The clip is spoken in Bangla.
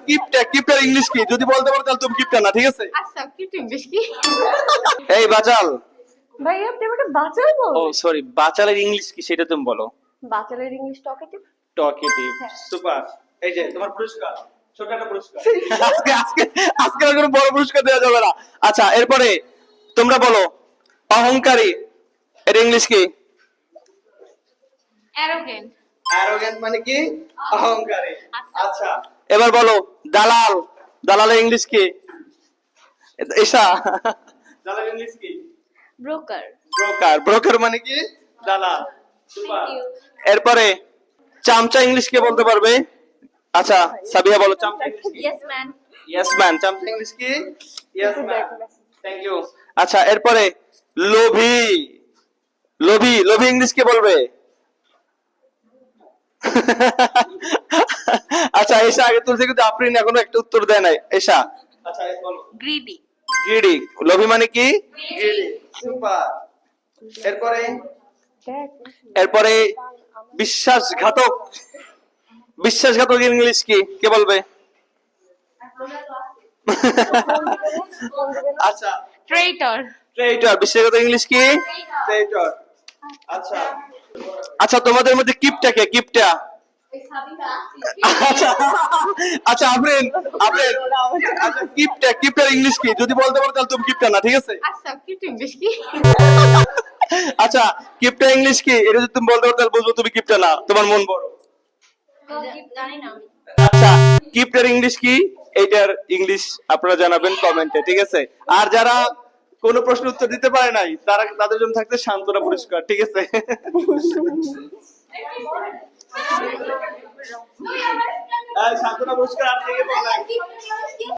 কিপটা, কিপটার ইংলিশ কি যদি বলতে পারো তাহলে তুমি কিপটা না, ঠিক আছে? আচ্ছা কিপটা ইংলিশ কি? এই বাচাল, ভাই আপনি আমাকে বাঁচাল ও বল। সরি, বাচালের ইংলিশ কি সেটা তুমি বলো। বাচালের ইংলিশ টকেটিভ। Talkative, super. এই যে তোমার পুরস্কার, ছোট একটা পুরস্কার। আজকে আজকে আজকে আর কোনো বড় পুরস্কার দেওয়া যাবে না। আচ্ছা, এরপরে তোমরা বলো অহংকারী এর ইংলিশ কি? অ্যারোগেন্ট। অ্যারোগেন্ট মানে কি? অহংকারী। আচ্ছা, এবার বলো দালাল, দালালের ইংলিশ কি? এসা, দালালের ইংলিশ কি? ব্রোকার। ব্রোকার, ব্রোকার মানে কি? দালাল। সুপার। Thank you. এরপরে চামচা ইংলিশ কে বলতে পারবে? আচ্ছা সাবিয়া বলো চামচা ইংলিশ কি? Yes man. ইয়েস ম্যান, চামচা ইংলিশ কি? Yes man. Thank you. আচ্ছা এরপরে লোভী, লোভী, লোভী ইংলিশ কে বলবে? আচ্ছা এসা আগে তুলছে কিন্তু আফরিন এখনো একটা উত্তর দেয় নাই। এসা, আচ্ছা বলো। গ্রিডি। গ্রিডি, লোভী মানে কি? গ্রিডি। সুপার। এরপরে এরপরে বিশ্বাসঘাতক, বিশ্বাসঘাতক ইংলিশ কি কে বলবে? আচ্ছা ট্রেইটর। ট্রেইটর, বিশ্বাসঘাতক ইংলিশ কি? ট্রেইটর। আচ্ছা আচ্ছা তোমাদের মধ্যে কিপটা কে? কিপটা। আচ্ছা আচ্ছা আফরিন, আফরিন, আচ্ছা কিপটা, কিপটার ইংলিশ কি যদি বলতে পারো তাহলে তুমি কিপটা না, ঠিক আছে? আচ্ছা কিপটা ইংলিশ কি? আচ্ছা কিপটা ইংলিশ কি এটা যদি তুমি বলতে পারো তাহলে বুঝবো তুমি কিপটা না, তোমার মন বড়। জানি না আমি। আচ্ছা কিপটার ইংলিশ কি এইটার ইংলিশ আপনারা জানাবেন কমেন্টে, ঠিক আছে? আর যারা কোনো প্রশ্ন উত্তর দিতে পারে নাই তারা, তাদের জন্য থাকছে সান্ত্বনা পুরস্কার, ঠিক আছে? সান্ত্বনা পুরস্কার আর থেকে বললাম